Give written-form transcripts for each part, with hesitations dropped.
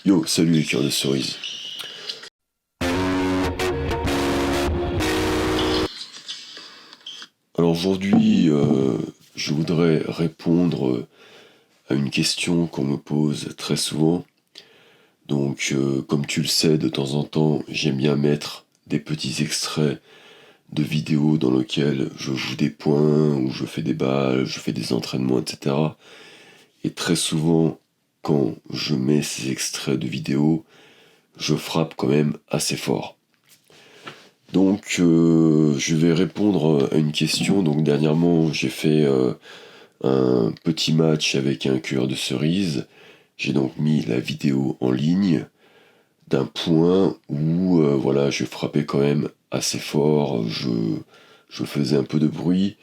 Yo, salut les cœurs de cerise. Alors aujourd'hui, je voudrais répondre à une question qu'on me pose très souvent. Donc, comme tu le sais, de temps en temps, j'aime bien mettre des petits extraits de vidéos dans lesquels je joue des points, ou je fais des balles, je fais des entraînements, etc. Et très souvent, quand je mets ces extraits de vidéos, je frappe quand même assez fort. Donc, je vais répondre à une question. Donc, dernièrement, j'ai fait un petit match avec un cueilleur de cerises. J'ai donc mis la vidéo en ligne d'un point où, voilà, je frappais quand même assez fort. Je faisais un peu de bruit.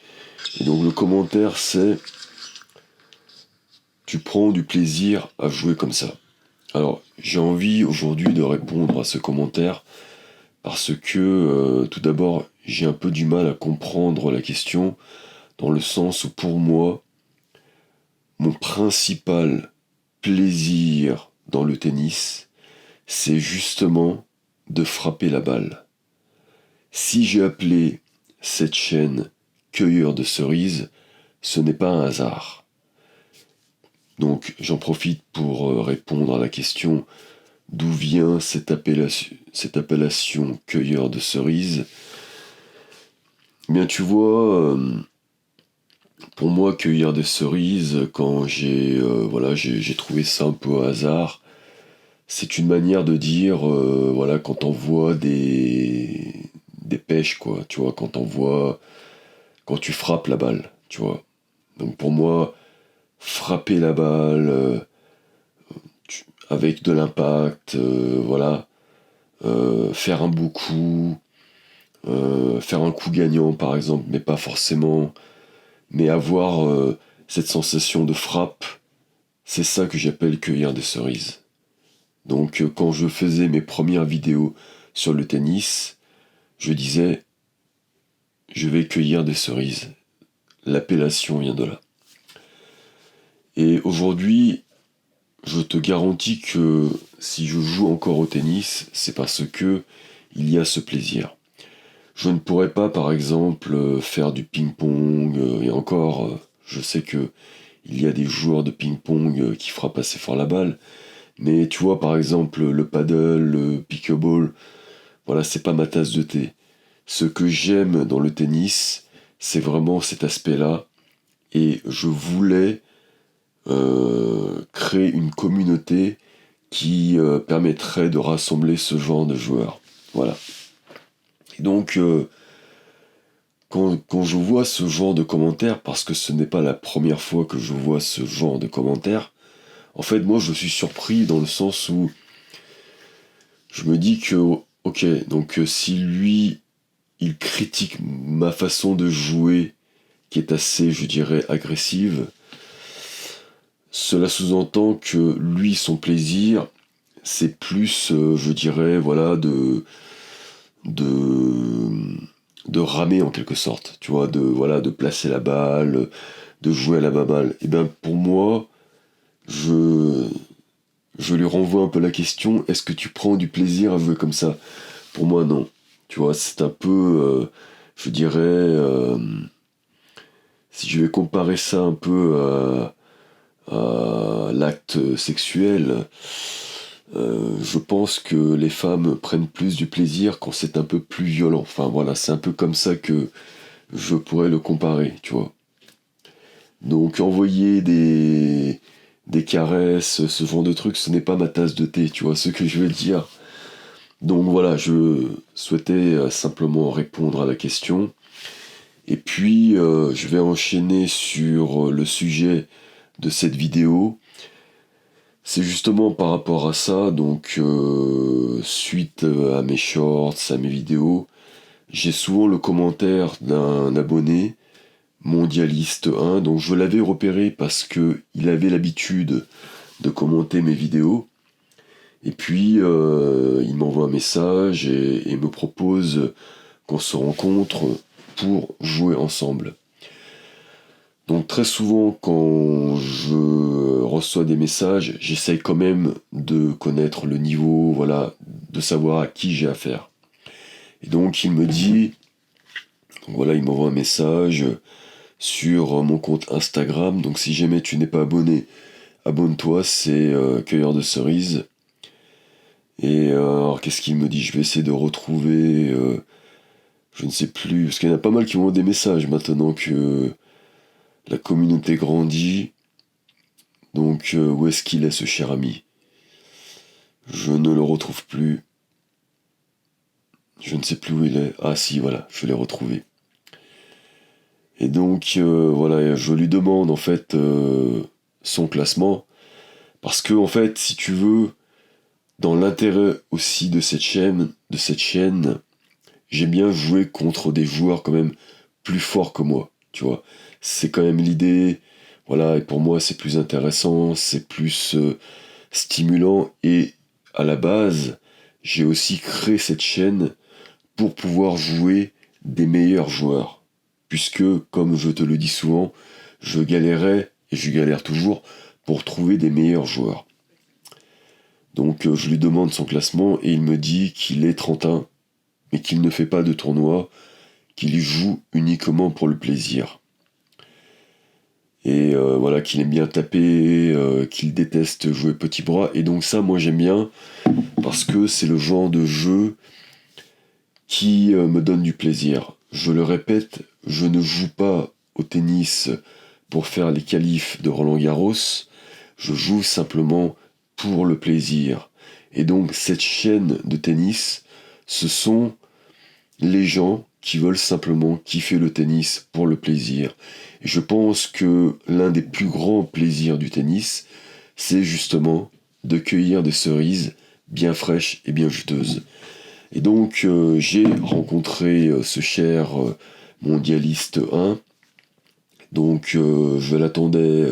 Et donc, le commentaire, c'est: tu prends du plaisir à jouer comme ça. Alors, j'ai envie aujourd'hui de répondre à ce commentaire parce que, tout d'abord, j'ai un peu du mal à comprendre la question, dans le sens où, pour moi, mon principal plaisir dans le tennis, c'est justement de frapper la balle. Si j'ai appelé cette chaîne Cueilleur de cerises, ce n'est pas un hasard. Donc, j'en profite pour répondre à la question: d'où vient cette appellation Cueilleur de cerises? Eh bien, tu vois, pour moi, cueillir des cerises, quand j'ai trouvé ça un peu au hasard, c'est une manière de dire, voilà, quand on voit des pêches, quoi, tu vois, quand tu frappes la balle, tu vois. Donc pour moi, frapper la balle avec de l'impact, voilà, faire un beau coup, faire un coup gagnant par exemple, mais pas forcément, mais avoir cette sensation de frappe, c'est ça que j'appelle cueillir des cerises. Donc quand je faisais mes premières vidéos sur le tennis, je disais: je vais cueillir des cerises. L'appellation vient de là. Et aujourd'hui, je te garantis que si je joue encore au tennis, c'est parce que il y a ce plaisir. Je ne pourrais pas, par exemple, faire du ping-pong, et encore, je sais que il y a des joueurs de ping-pong qui frappent assez fort la balle, mais tu vois, par exemple, le paddle, le pickleball, voilà, c'est pas ma tasse de thé. Ce que j'aime dans le tennis, c'est vraiment cet aspect-là, et je voulais créer une communauté qui permettrait de rassembler ce genre de joueurs. Voilà. Et donc, quand je vois ce genre de commentaires, parce que ce n'est pas la première fois que je vois ce genre de commentaires, en fait, moi, je suis surpris dans le sens où je me dis que, ok, donc si lui, il critique ma façon de jouer, qui est assez, je dirais, agressive, cela sous-entend que lui, son plaisir, c'est plus, je dirais, voilà, de, de ramer en quelque sorte, tu vois, de placer la balle, de jouer à la baballe. Et bien pour moi, je lui renvoie un peu la question: est-ce que tu prends du plaisir à jouer comme ça? Pour moi, non. Tu vois, c'est un peu, je dirais, si je vais comparer ça un peu à l'acte sexuel, je pense que les femmes prennent plus du plaisir quand c'est un peu plus violent. Enfin voilà, c'est un peu comme ça que je pourrais le comparer, tu vois. Donc envoyer des caresses, ce genre de trucs, ce n'est pas ma tasse de thé, tu vois ce que je veux dire. Donc voilà, je souhaitais simplement répondre à la question. Et puis, je vais enchaîner sur le sujet de cette vidéo. C'est justement par rapport à ça, donc suite à mes shorts, à mes vidéos, j'ai souvent le commentaire d'un abonné, Mondialiste 1, donc je l'avais repéré parce que il avait l'habitude de commenter mes vidéos. Et puis, il m'envoie un message et me propose qu'on se rencontre pour jouer ensemble. Donc très souvent quand je reçois des messages, j'essaye quand même de connaître le niveau, voilà, de savoir à qui j'ai affaire. Et donc il me dit, voilà, il m'envoie un message sur mon compte Instagram. Donc si jamais tu n'es pas abonné, abonne-toi, c'est Cueilleur de Cerises. Et alors qu'est-ce qu'il me dit? Je vais essayer de retrouver, je ne sais plus, parce qu'il y en a pas mal qui m'envoient des messages maintenant que la communauté grandit. Donc où est-ce qu'il est ce cher ami? Je ne le retrouve plus. Je ne sais plus où il est. Ah si, voilà, je l'ai retrouvé. Et donc voilà, je lui demande en fait son classement. Parce que en fait, si tu veux, dans l'intérêt aussi de cette chaîne, j'aime bien jouer contre des joueurs quand même plus forts que moi, tu vois. C'est quand même l'idée, voilà, et pour moi c'est plus intéressant, c'est plus stimulant, et à la base, j'ai aussi créé cette chaîne pour pouvoir jouer des meilleurs joueurs. Puisque, comme je te le dis souvent, je galérais, et je galère toujours, pour trouver des meilleurs joueurs. Donc je lui demande son classement et il me dit qu'il est 31, mais qu'il ne fait pas de tournoi, qu'il y joue uniquement pour le plaisir. Et voilà, qu'il aime bien taper, qu'il déteste jouer petit bras. Et donc ça, moi j'aime bien, parce que c'est le genre de jeu qui me donne du plaisir. Je le répète, je ne joue pas au tennis pour faire les qualifs de Roland-Garros, je joue simplement pour le plaisir. Et donc cette chaîne de tennis, ce sont les gens qui veulent simplement kiffer le tennis pour le plaisir. Et je pense que l'un des plus grands plaisirs du tennis, c'est justement de cueillir des cerises bien fraîches et bien juteuses. Et donc j'ai rencontré ce cher mondialiste 1. Donc je l'attendais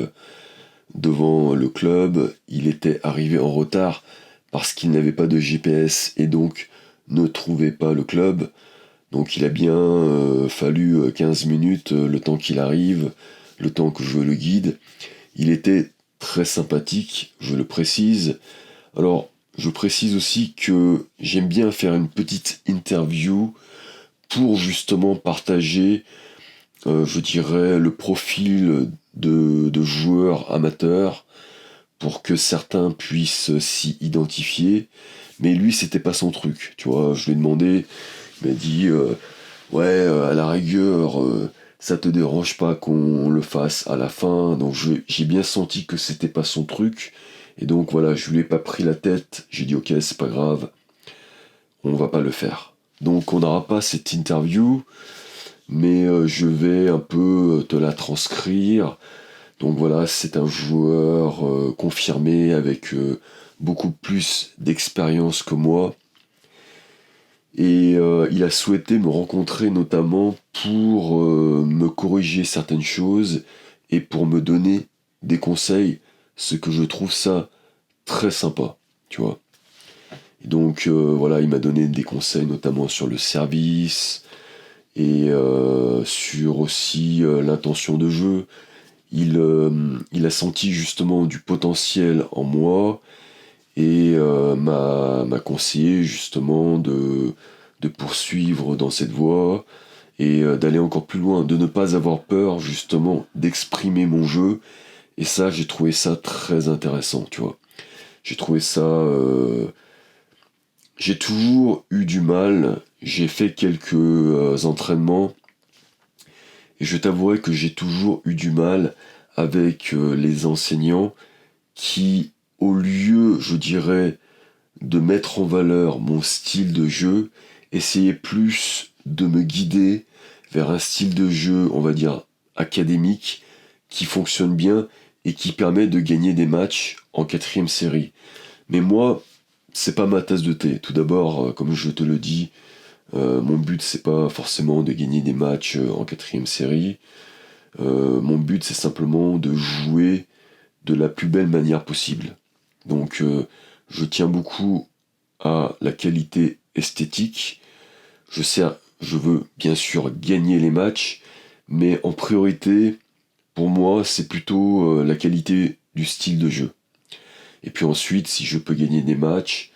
devant le club. Il était arrivé en retard parce qu'il n'avait pas de GPS et donc ne trouvait pas le club. Donc il a bien fallu 15 minutes, le temps qu'il arrive, le temps que je le guide. Il était très sympathique, je le précise. Alors, je précise aussi que j'aime bien faire une petite interview pour justement partager, je dirais, le profil de joueurs amateurs pour que certains puissent s'y identifier. Mais lui, c'était pas son truc, tu vois. Je lui ai demandé, il m'a dit, ouais, à la rigueur, ça te dérange pas qu'on le fasse à la fin. Donc j'ai bien senti que c'était pas son truc. Et donc voilà, je lui ai pas pris la tête. J'ai dit ok, c'est pas grave, on va pas le faire. Donc on n'aura pas cette interview, mais je vais un peu te la transcrire. Donc voilà, c'est un joueur confirmé avec beaucoup plus d'expérience que moi. Et il a souhaité me rencontrer notamment pour me corriger certaines choses et pour me donner des conseils, ce que je trouve ça très sympa, tu vois. Et donc voilà, il m'a donné des conseils notamment sur le service et sur aussi l'intention de jeu. Il a senti justement du potentiel en moi et m'a conseillé justement de poursuivre dans cette voie et d'aller encore plus loin, de ne pas avoir peur justement d'exprimer mon jeu. Et ça, j'ai trouvé ça très intéressant, tu vois. J'ai trouvé ça... J'ai toujours eu du mal, j'ai fait quelques entraînements, et je t'avouerai que j'ai toujours eu du mal avec les enseignants qui, au lieu, je dirais, de mettre en valeur mon style de jeu, essayaient plus de me guider vers un style de jeu, on va dire, académique, qui fonctionne bien et qui permet de gagner des matchs en 4e série. Mais moi, c'est pas ma tasse de thé. Tout d'abord, comme je te le dis, mon but c'est pas forcément de gagner des matchs en 4e série. Mon but c'est simplement de jouer de la plus belle manière possible. Donc je tiens beaucoup à la qualité esthétique. Je veux bien sûr gagner les matchs, mais en priorité, pour moi, c'est plutôt la qualité du style de jeu. Et puis ensuite, si je peux gagner des matchs,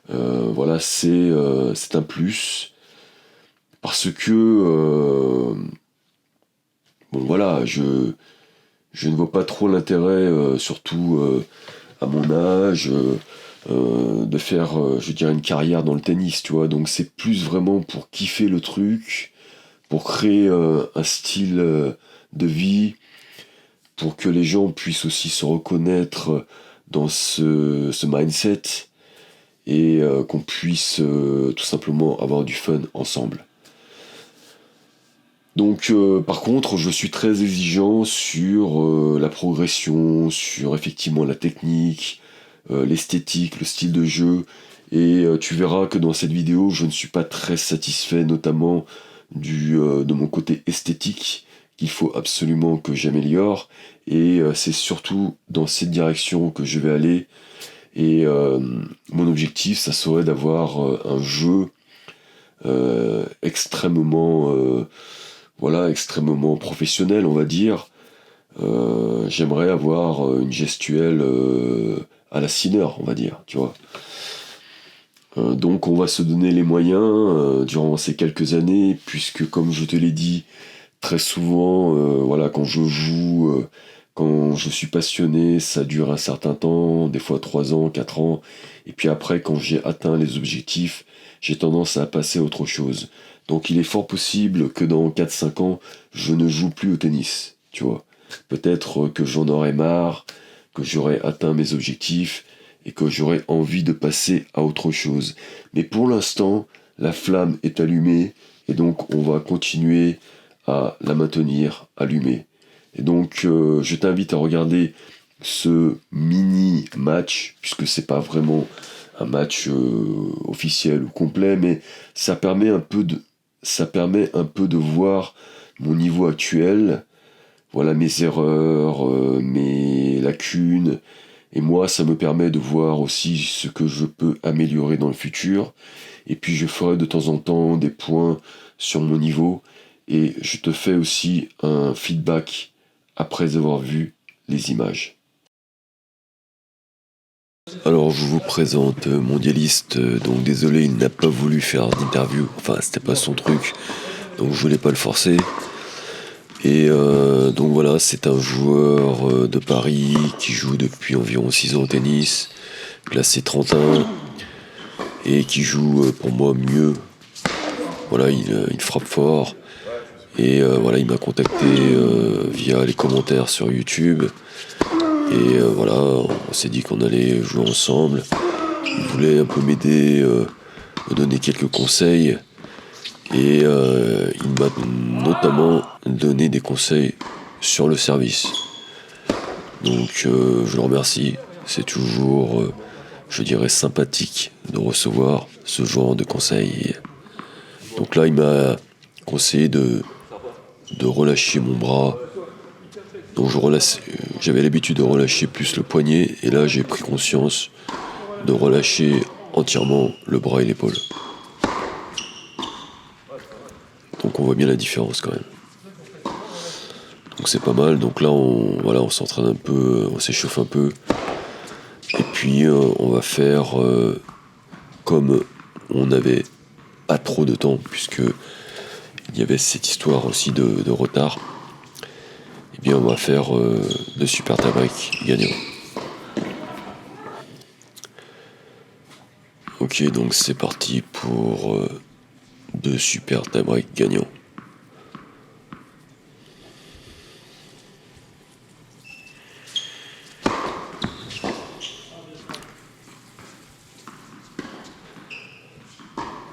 voilà, c'est un plus. Parce que, bon voilà, je ne vois pas trop l'intérêt, surtout à mon âge, de faire, je dirais, une carrière dans le tennis, tu vois. Donc c'est plus vraiment pour kiffer le truc, pour créer un style de vie, pour que les gens puissent aussi se reconnaître dans ce mindset et qu'on puisse tout simplement avoir du fun ensemble. Donc par contre, je suis très exigeant sur la progression, sur effectivement la technique, l'esthétique, le style de jeu. Et tu verras que dans cette vidéo, je ne suis pas très satisfait, notamment de mon côté esthétique, qu'il faut absolument que j'améliore. Et c'est surtout dans cette direction que je vais aller. Et mon objectif, ça serait d'avoir un jeu extrêmement, voilà, extrêmement professionnel, on va dire. J'aimerais avoir une gestuelle à la Sinner, on va dire, tu vois. Donc on va se donner les moyens durant ces quelques années, puisque comme je te l'ai dit, très souvent, voilà, quand je joue, quand je suis passionné, ça dure un certain temps, des fois 3 ans, 4 ans, et puis après, quand j'ai atteint les objectifs, j'ai tendance à passer à autre chose. Donc il est fort possible que dans 4-5 ans, je ne joue plus au tennis, tu vois. Peut-être que j'en aurai marre, que j'aurai atteint mes objectifs, et que j'aurai envie de passer à autre chose. Mais pour l'instant, la flamme est allumée, et donc on va continuer à la maintenir allumée. Et donc je t'invite à regarder ce mini match, puisque c'est pas vraiment un match officiel ou complet, mais ça permet un peu de voir mon niveau actuel, voilà mes erreurs, mes lacunes, et moi ça me permet de voir aussi ce que je peux améliorer dans le futur. Et puis je ferai de temps en temps des points sur mon niveau et je te fais aussi un feedback après avoir vu les images. Alors je vous présente Mondialiste, donc désolé il n'a pas voulu faire d'interview, enfin c'était pas son truc, donc je voulais pas le forcer. Et donc voilà, c'est un joueur de Paris qui joue depuis environ 6 ans au tennis, classé 31, et qui joue pour moi mieux. Voilà, il frappe fort. Et voilà, il m'a contacté via les commentaires sur YouTube. Et voilà, on s'est dit qu'on allait jouer ensemble. Il voulait un peu m'aider, me donner quelques conseils. Et il m'a notamment donné des conseils sur le service. Donc je le remercie. C'est toujours, je dirais, sympathique de recevoir ce genre de conseils. Donc là, il m'a conseillé de relâcher mon bras. Donc j'avais l'habitude de relâcher plus le poignet, et là j'ai pris conscience de relâcher entièrement le bras et l'épaule. Donc on voit bien la différence quand même. Donc c'est pas mal. Donc là on s'entraîne un peu, on s'échauffe un peu. Et puis on va faire comme on n'avait pas trop de temps, puisque il y avait cette histoire aussi de retard. Eh bien on va faire de super tie-break gagnants. Ok, donc c'est parti pour 2 super tie-break gagnants.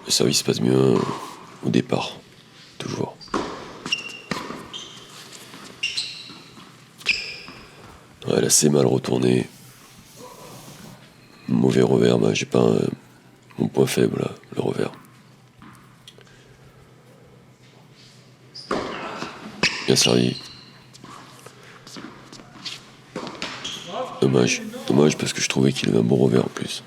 Le service se passe bien au départ, toujours. Ouais, là c'est mal retourné. Mauvais revers, bah, j'ai pas mon point faible là, le revers. Bien servi. Dommage parce que je trouvais qu'il avait un bon revers en plus.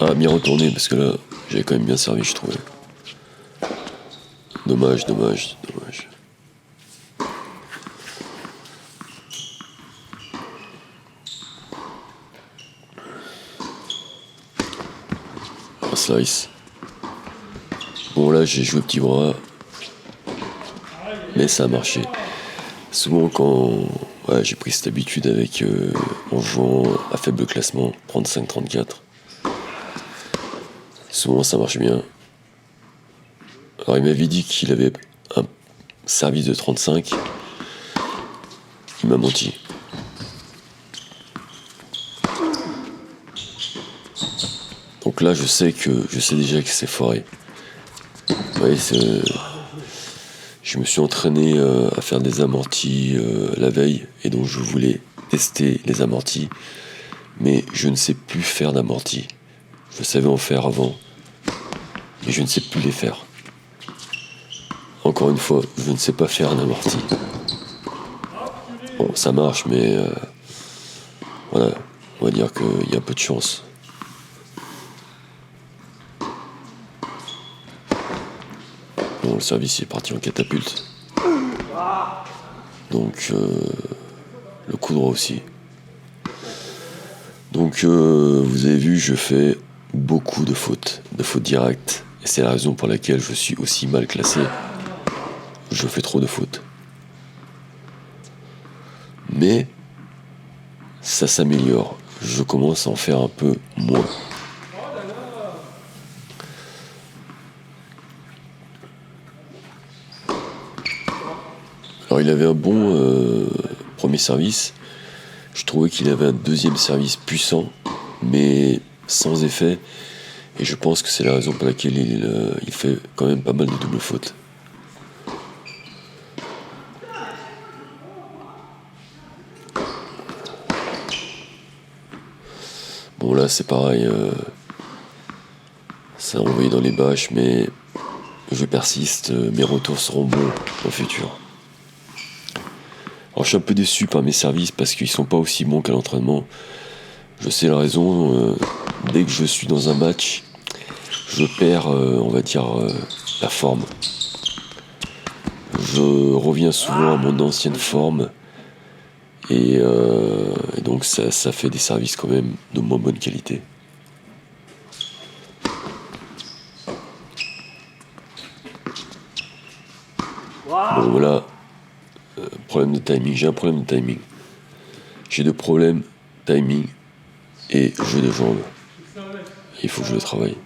Ah, m'y retourner parce que là, j'avais quand même bien servi, je trouvais. Dommage. Un slice. Bon, là, j'ai joué petit bras. Mais ça a marché. Souvent, quand j'ai pris cette habitude avec en jouant à faible classement, 35-34. Souvent, ça marche bien. Alors, il m'avait dit qu'il avait un service de 35. Il m'a menti. Donc là, je sais déjà que c'est foiré. Ouais, je me suis entraîné à faire des amortis la veille, et donc je voulais tester les amortis, mais je ne sais plus faire d'amortis. Je savais en faire avant, mais je ne sais plus les faire. Encore une fois, je ne sais pas faire un amorti. Bon, ça marche, mais voilà, on va dire qu'il y a un peu de chance. Bon, le service est parti en catapulte. Donc, le coup droit aussi. Donc, vous avez vu, je fais beaucoup de fautes directes. Et c'est la raison pour laquelle je suis aussi mal classé. Je fais trop de fautes. Mais, ça s'améliore. Je commence à en faire un peu moins. Alors, il avait un bon premier service. Je trouvais qu'il avait un deuxième service puissant, mais sans effet. Et je pense que c'est la raison pour laquelle il fait quand même pas mal de doubles fautes. Bon, là, c'est pareil. Ça a envoyé dans les bâches, mais je persiste. Mes retours seront bons au futur. Alors, je suis un peu déçu par mes services parce qu'ils sont pas aussi bons qu'à l'entraînement. Je sais la raison. Dès que je suis dans un match, je perds, on va dire, la forme. Je reviens souvent à mon ancienne forme. Et donc ça fait des services quand même de moins bonne qualité. Bon, voilà, problème de timing. J'ai un problème de timing. J'ai deux problèmes, timing et jeu de jambes. Il faut que je le travaille.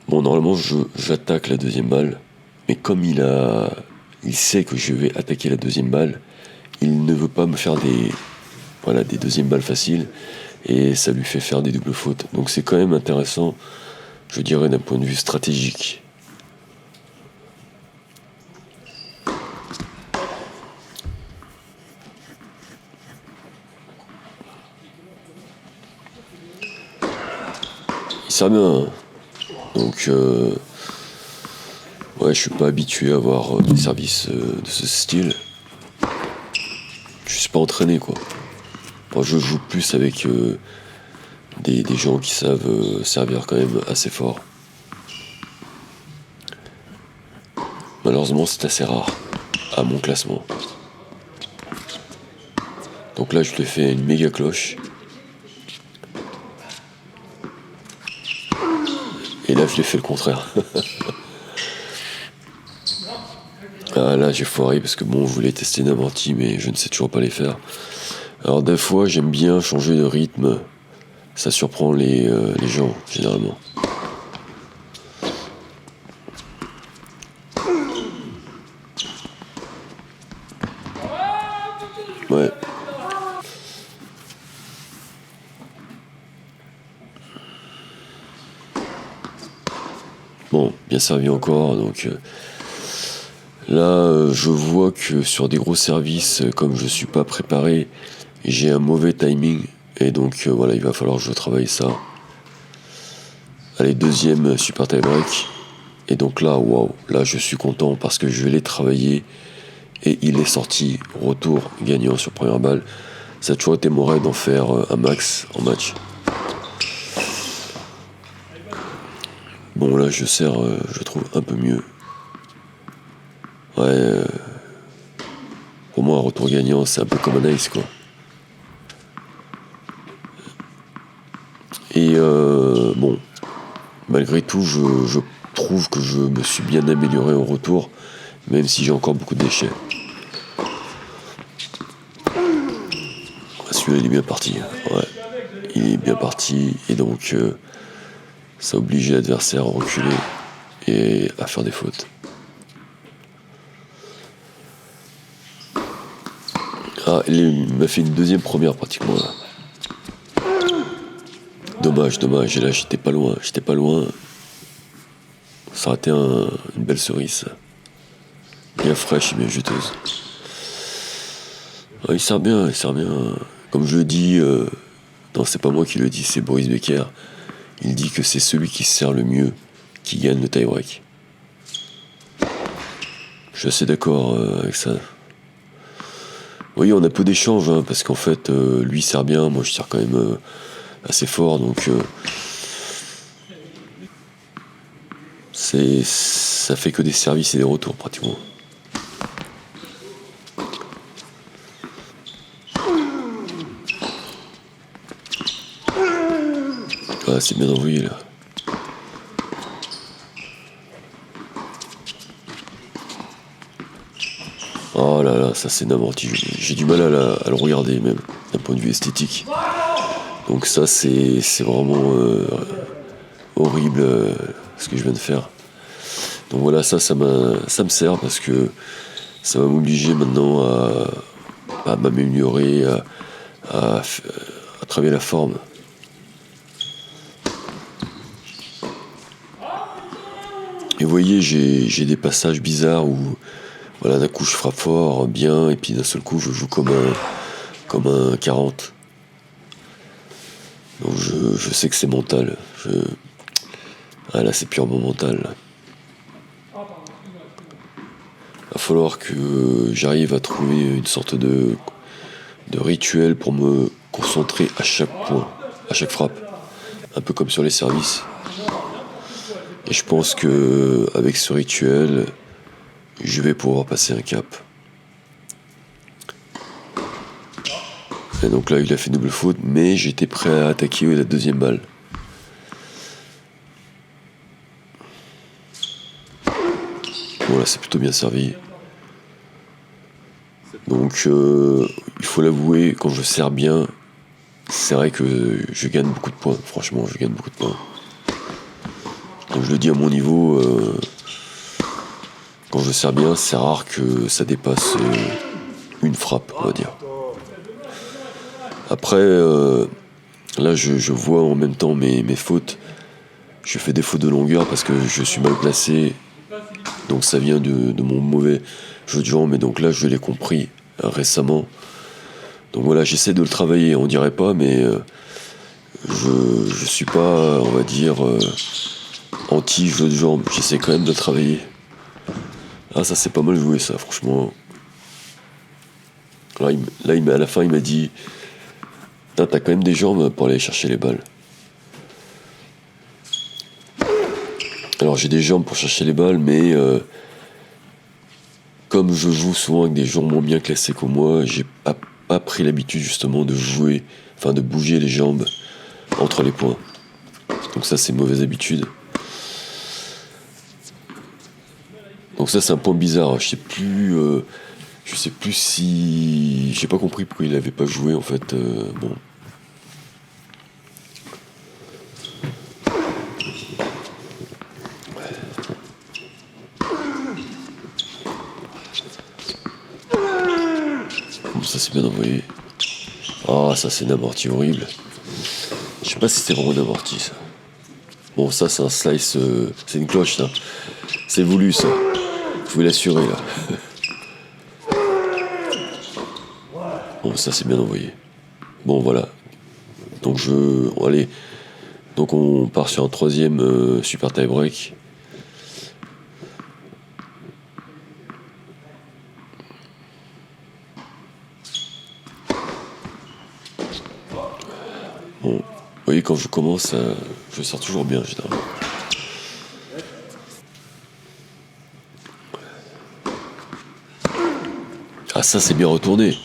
Bon, normalement, j'attaque la deuxième balle, mais comme il sait que je vais attaquer la deuxième balle, il ne veut pas me faire des deuxièmes balles faciles, et ça lui fait faire des doubles fautes. Donc c'est quand même intéressant, je dirais, d'un point de vue stratégique. Il sert bien, hein. Donc, je suis pas habitué à avoir des services de ce style. Je suis pas entraîné, quoi. Moi, je joue plus avec des gens qui savent servir quand même assez fort. Malheureusement, c'est assez rare à mon classement. Donc là, je lui ai fait une méga cloche. Et là, je l'ai fait le contraire. Ah, là, j'ai foiré parce que bon, je voulais tester une amorti, mais je ne sais toujours pas les faire. Alors, des fois, j'aime bien changer de rythme. Ça surprend les gens, généralement. Ouais. Bon, bien servi encore, donc là, je vois que sur des gros services, comme je suis pas préparé, j'ai un mauvais timing, et donc voilà, il va falloir que je travaille ça. Allez, deuxième super tie break, et donc là, waouh, là je suis content parce que je l'ai travaillé, et il est sorti, retour gagnant sur première balle. Ça a toujours été mon rêve d'en faire un max en match. Bon là je serre, je trouve un peu mieux. Ouais, pour moi un retour gagnant c'est un peu comme un ace quoi. Et bon, malgré tout je trouve que je me suis bien amélioré au retour, même si j'ai encore beaucoup de déchets. Celui-là il est bien parti, ouais. Il est bien parti et donc ça oblige l'adversaire à reculer et à faire des fautes. Ah, il m'a fait une deuxième première pratiquement là. Dommage, et là j'étais pas loin. Ça aurait été une belle cerise. Bien fraîche et bien juteuse. Ah, il sert bien. Comme je le dis, non c'est pas moi qui le dis, c'est Boris Becker. Il dit que c'est celui qui se sert le mieux qui gagne le tie-break. Je suis assez d'accord avec ça. Oui, on a peu d'échanges, hein, parce qu'en fait, lui sert bien, moi je sers quand même assez fort, donc ça fait que des services et des retours pratiquement. Ah, c'est bien envoyé là. Oh là là, ça c'est n'importe. J'ai du mal à le regarder même, d'un point de vue esthétique. Donc ça c'est vraiment horrible ce que je viens de faire. Donc voilà, ça me sert parce que ça va m'obliger maintenant à m'améliorer, à travailler la forme. Et vous voyez, j'ai des passages bizarres où voilà, d'un coup je frappe fort, bien, et puis d'un seul coup je joue comme un 40. Donc je sais que c'est mental. Ah là c'est purement mental. Là. Va falloir que j'arrive à trouver une sorte de rituel pour me concentrer à chaque point, à chaque frappe. Un peu comme sur les services. Et je pense que avec ce rituel, je vais pouvoir passer un cap. Et donc là, il a fait double faute, mais j'étais prêt à attaquer la deuxième balle. Bon là, c'est plutôt bien servi. Donc, il faut l'avouer, quand je sers bien, c'est vrai que je gagne beaucoup de points. Franchement, je gagne beaucoup de points. Donc je le dis à mon niveau, quand je sers bien, c'est rare que ça dépasse une frappe, on va dire. Après, là je vois en même temps mes fautes. Je fais des fautes de longueur parce que je suis mal placé. Donc ça vient de mon mauvais jeu de jambes. Et donc là je l'ai compris récemment. Donc voilà, j'essaie de le travailler, on dirait pas, mais je suis pas, on va dire, anti-jeu de jambes. J'essaie quand même de le travailler. Ah ça c'est pas mal joué ça, franchement. Là, à la fin il m'a dit t'as quand même des jambes pour aller chercher les balles. Alors j'ai des jambes pour chercher les balles, mais comme je joue souvent avec des gens moins bien classés que moi, j'ai pas pris l'habitude justement de jouer, enfin de bouger les jambes entre les points. Donc ça c'est une mauvaise habitude. Donc ça c'est un point bizarre, je sais plus si... J'ai pas compris pourquoi il avait pas joué en fait, bon. Bon ça c'est bien envoyé. Ah ça c'est une amorti horrible. Je sais pas si c'est vraiment une amorti ça. Bon ça c'est un slice, c'est une cloche ça. C'est voulu ça. Je vais l'assurer là. Bon ça c'est bien envoyé. Bon voilà. Donc allez. Donc on part sur un troisième super tie break. Bon, vous voyez quand je commence, je sors toujours bien généralement. Ah, ça c'est bien retourné.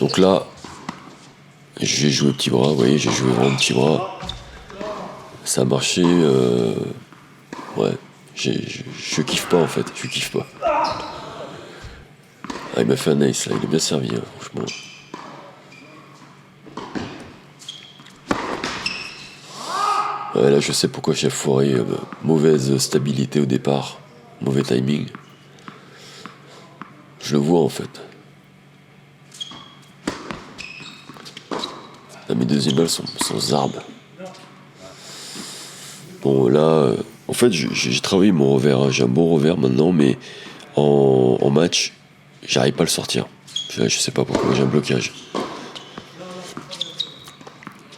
Donc là, j'ai joué petit bras, vous voyez, j'ai joué vraiment petit bras. Ça a marché, ouais. Je kiffe pas en fait, je kiffe pas. Ah, il m'a fait un ace là, il est bien servi, hein, franchement. Ouais, là je sais pourquoi j'ai foiré, mauvaise stabilité au départ, mauvais timing. Je le vois en fait. Là, mes deuxièmes balles sont zarbes. Bon là, en fait j'ai travaillé mon revers, hein. J'ai un bon revers maintenant, mais en match, j'arrive pas à le sortir. Je sais pas pourquoi, j'ai un blocage.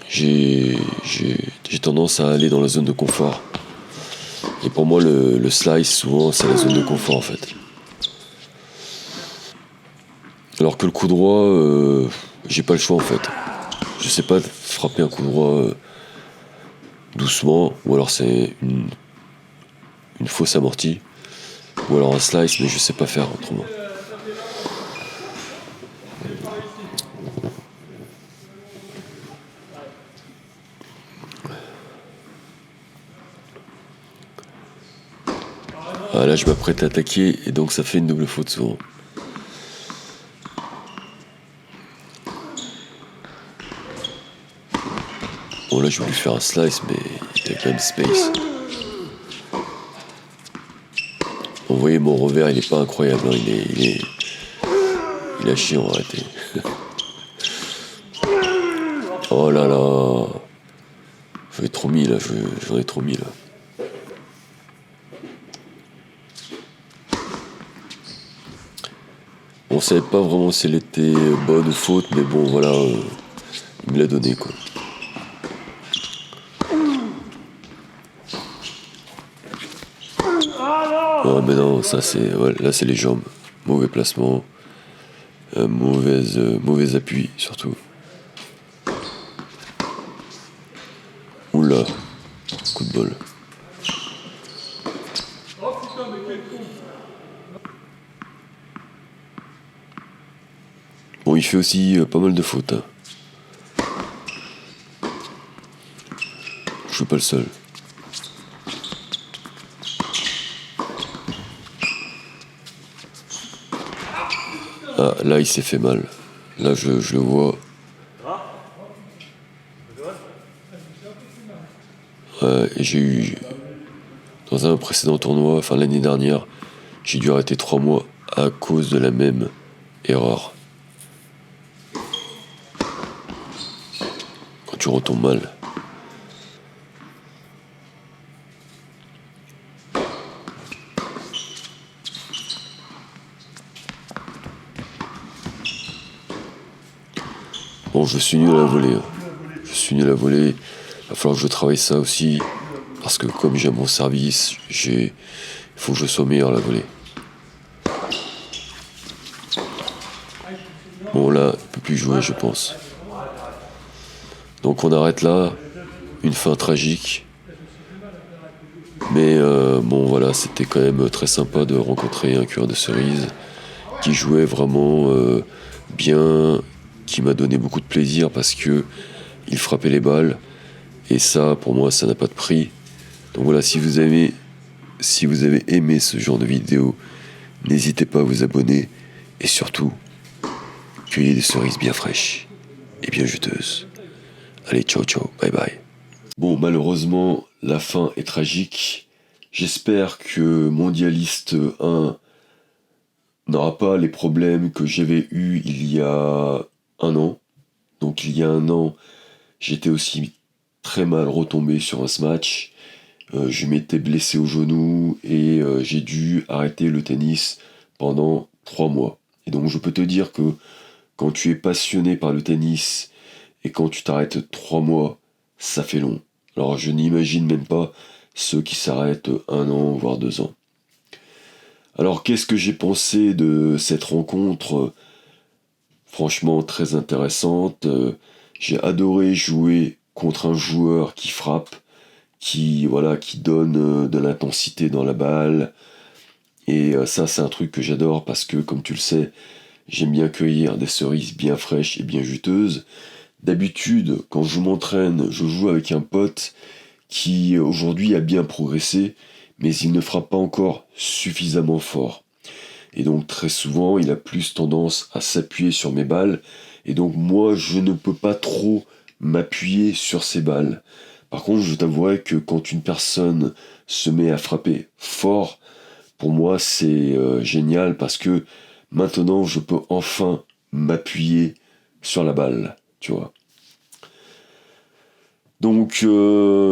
J'ai tendance à aller dans la zone de confort. Et pour moi, le slice, souvent, c'est la zone de confort, en fait. Alors que le coup droit, j'ai pas le choix, en fait. Je sais pas frapper un coup droit doucement, ou alors c'est une fausse amortie, ou alors un slice, mais je sais pas faire autrement. Ah, là, je m'apprête à attaquer, et donc ça fait une double faute souvent. Bon, là, je voulais faire un slice, mais il y a quand même space. Bon, vous voyez, mon revers, il est pas incroyable, hein. Il a chiant, arrêtez. Oh là là. J'en ai trop mis, là, j'en ai trop mis, là. On savait pas vraiment si elle était bonne ou faute, mais bon, voilà, il me l'a donné, quoi. Ouais, mais non, ça c'est, ouais, là c'est les jambes. Mauvais placement, mauvais appui, surtout. Oula, coup de bol. Bon, il fait aussi pas mal de fautes, hein. Je suis pas le seul. Ah, là il s'est fait mal. Là je le vois. Et j'ai eu, dans un précédent tournoi, enfin l'année dernière, j'ai dû arrêter 3 mois à cause de la même erreur. Quand tu retombes mal. Bon, je suis nul à la volée, hein. Je suis nul à voler. Il va falloir que je travaille ça aussi. Parce que comme j'aime mon service, il faut que je sois meilleur à la volée. Bon là, il ne peut plus jouer, je pense. Donc on arrête là. Une fin tragique. Mais bon voilà, c'était quand même très sympa de rencontrer un cueilleur de cerises qui jouait vraiment bien, qui m'a donné beaucoup de plaisir parce que il frappait les balles. Et ça, pour moi, ça n'a pas de prix. Donc voilà, si vous avez aimé ce genre de vidéo, n'hésitez pas à vous abonner. Et surtout, cueillez des cerises bien fraîches et bien juteuses. Allez, ciao, ciao, bye bye. Bon, malheureusement, la fin est tragique. J'espère que Mondialiste 1 n'aura pas les problèmes que j'avais eus il y a un an. Donc il y a un an, j'étais aussi très mal retombé sur un smash. Je m'étais blessé au genou et j'ai dû arrêter le tennis pendant 3 mois. Et donc je peux te dire que quand tu es passionné par le tennis et quand tu t'arrêtes 3 mois, ça fait long. Alors je n'imagine même pas ceux qui s'arrêtent 1 an, voire 2 ans. Alors qu'est-ce que j'ai pensé de cette rencontre franchement très intéressante. J'ai adoré jouer contre un joueur qui frappe, qui donne de l'intensité dans la balle. Et ça, c'est un truc que j'adore parce que, comme tu le sais, j'aime bien cueillir des cerises bien fraîches et bien juteuses. D'habitude, quand je m'entraîne, je joue avec un pote qui aujourd'hui a bien progressé, mais il ne frappe pas encore suffisamment fort. Et donc très souvent, il a plus tendance à s'appuyer sur mes balles, et donc moi, je ne peux pas trop m'appuyer sur ses balles. Par contre, je t'avouerai que quand une personne se met à frapper fort, pour moi, c'est génial parce que maintenant, je peux enfin m'appuyer sur la balle, tu vois. Donc,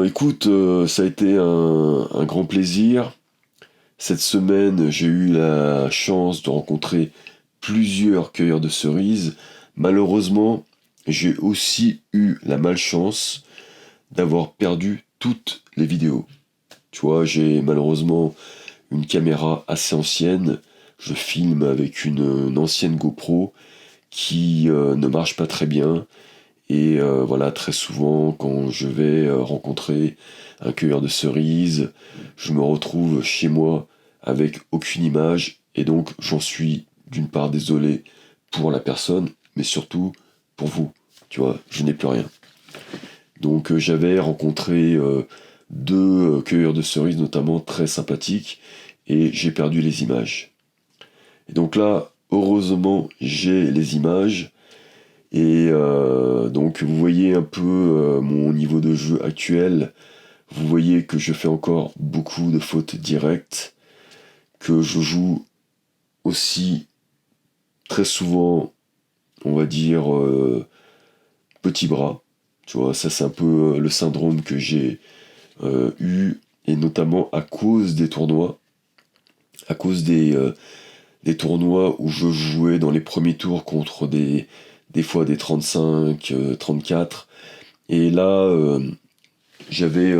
écoute, ça a été un grand plaisir. Cette semaine, j'ai eu la chance de rencontrer plusieurs cueilleurs de cerises. Malheureusement, j'ai aussi eu la malchance d'avoir perdu toutes les vidéos. Tu vois, j'ai malheureusement une caméra assez ancienne. Je filme avec une ancienne GoPro qui ne marche pas très bien. Et voilà, très souvent, quand je vais rencontrer un cueilleur de cerises, je me retrouve chez moi avec aucune image. Et donc, j'en suis d'une part désolé pour la personne, mais surtout pour vous. Tu vois, je n'ai plus rien. Donc, j'avais rencontré deux cueilleurs de cerises, notamment très sympathiques, et j'ai perdu les images. Et donc là, heureusement, j'ai les images. Et donc vous voyez un peu mon niveau de jeu actuel, vous voyez que je fais encore beaucoup de fautes directes, que je joue aussi très souvent, on va dire, petit bras. Tu vois, ça c'est un peu le syndrome que j'ai eu, et notamment à cause des tournois, à cause des tournois où je jouais dans les premiers tours contre des fois des 35, 34. Et là, j'avais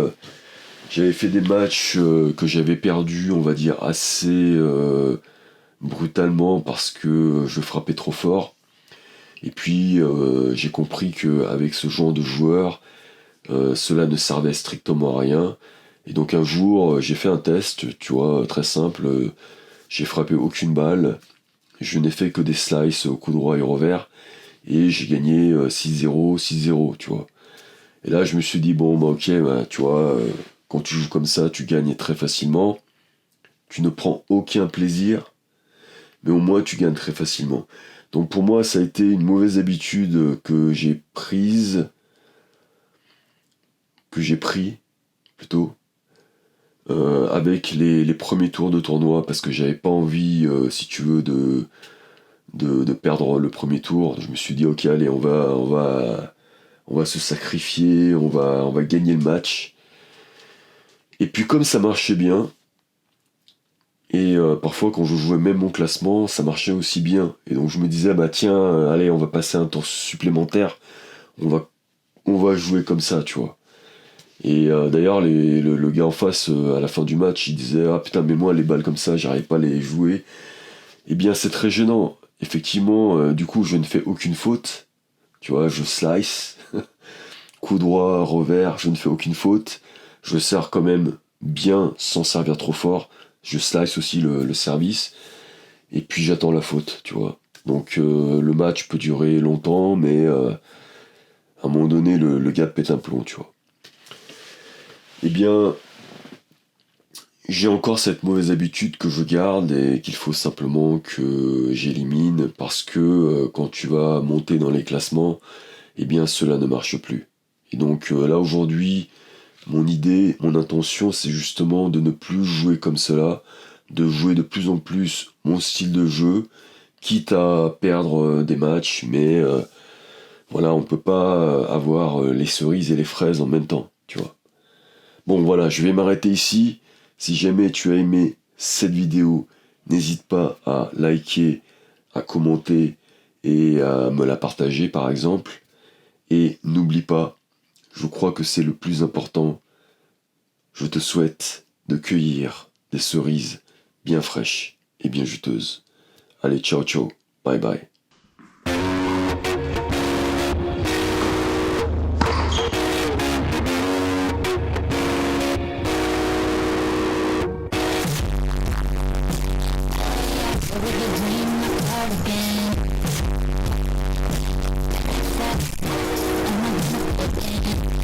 j'avais fait des matchs que j'avais perdus, on va dire, assez brutalement parce que je frappais trop fort. Et puis j'ai compris qu'avec ce genre de joueurs, cela ne servait strictement à rien. Et donc un jour, j'ai fait un test, tu vois, très simple. J'ai frappé aucune balle. Je n'ai fait que des slices au coup droit et au revers. Et j'ai gagné 6-0, 6-0, tu vois. Et là, je me suis dit, bon, bah ok, bah, tu vois, quand tu joues comme ça, tu gagnes très facilement. Tu ne prends aucun plaisir, mais au moins tu gagnes très facilement. Donc pour moi, ça a été une mauvaise habitude que j'ai prise, que j'ai pris plutôt, avec les premiers tours de tournoi, parce que j'avais pas envie, si tu veux, de perdre le premier tour. Je me suis dit, ok, allez, on va se sacrifier, on va gagner le match. Et puis comme ça marchait bien, et parfois quand je jouais même mon classement, ça marchait aussi bien. Et donc je me disais, bah tiens, allez, on va passer un tour supplémentaire, on va, on va jouer comme ça, tu vois. Et d'ailleurs, le gars en face, à la fin du match, il disait, ah putain, mais moi, les balles comme ça, j'arrive pas à les jouer. Eh bien, c'est très gênant. Effectivement, du coup, je ne fais aucune faute. Tu vois, je slice, coup droit, revers, je ne fais aucune faute. Je sers quand même bien sans servir trop fort. Je slice aussi le service. Et puis j'attends la faute, tu vois. Donc le match peut durer longtemps, mais à un moment donné, le gars pète un plomb, tu vois. Eh bien, j'ai encore cette mauvaise habitude que je garde et qu'il faut simplement que j'élimine parce que quand tu vas monter dans les classements, eh bien cela ne marche plus. Et donc là aujourd'hui, mon idée, mon intention, c'est justement de ne plus jouer comme cela, de jouer de plus en plus mon style de jeu, quitte à perdre des matchs, mais voilà, on peut pas avoir les cerises et les fraises en même temps, tu vois. Bon voilà, je vais m'arrêter ici. Si jamais tu as aimé cette vidéo, n'hésite pas à liker, à commenter et à me la partager par exemple. Et n'oublie pas, je crois que c'est le plus important, je te souhaite de cueillir des cerises bien fraîches et bien juteuses. Allez, ciao ciao, bye bye.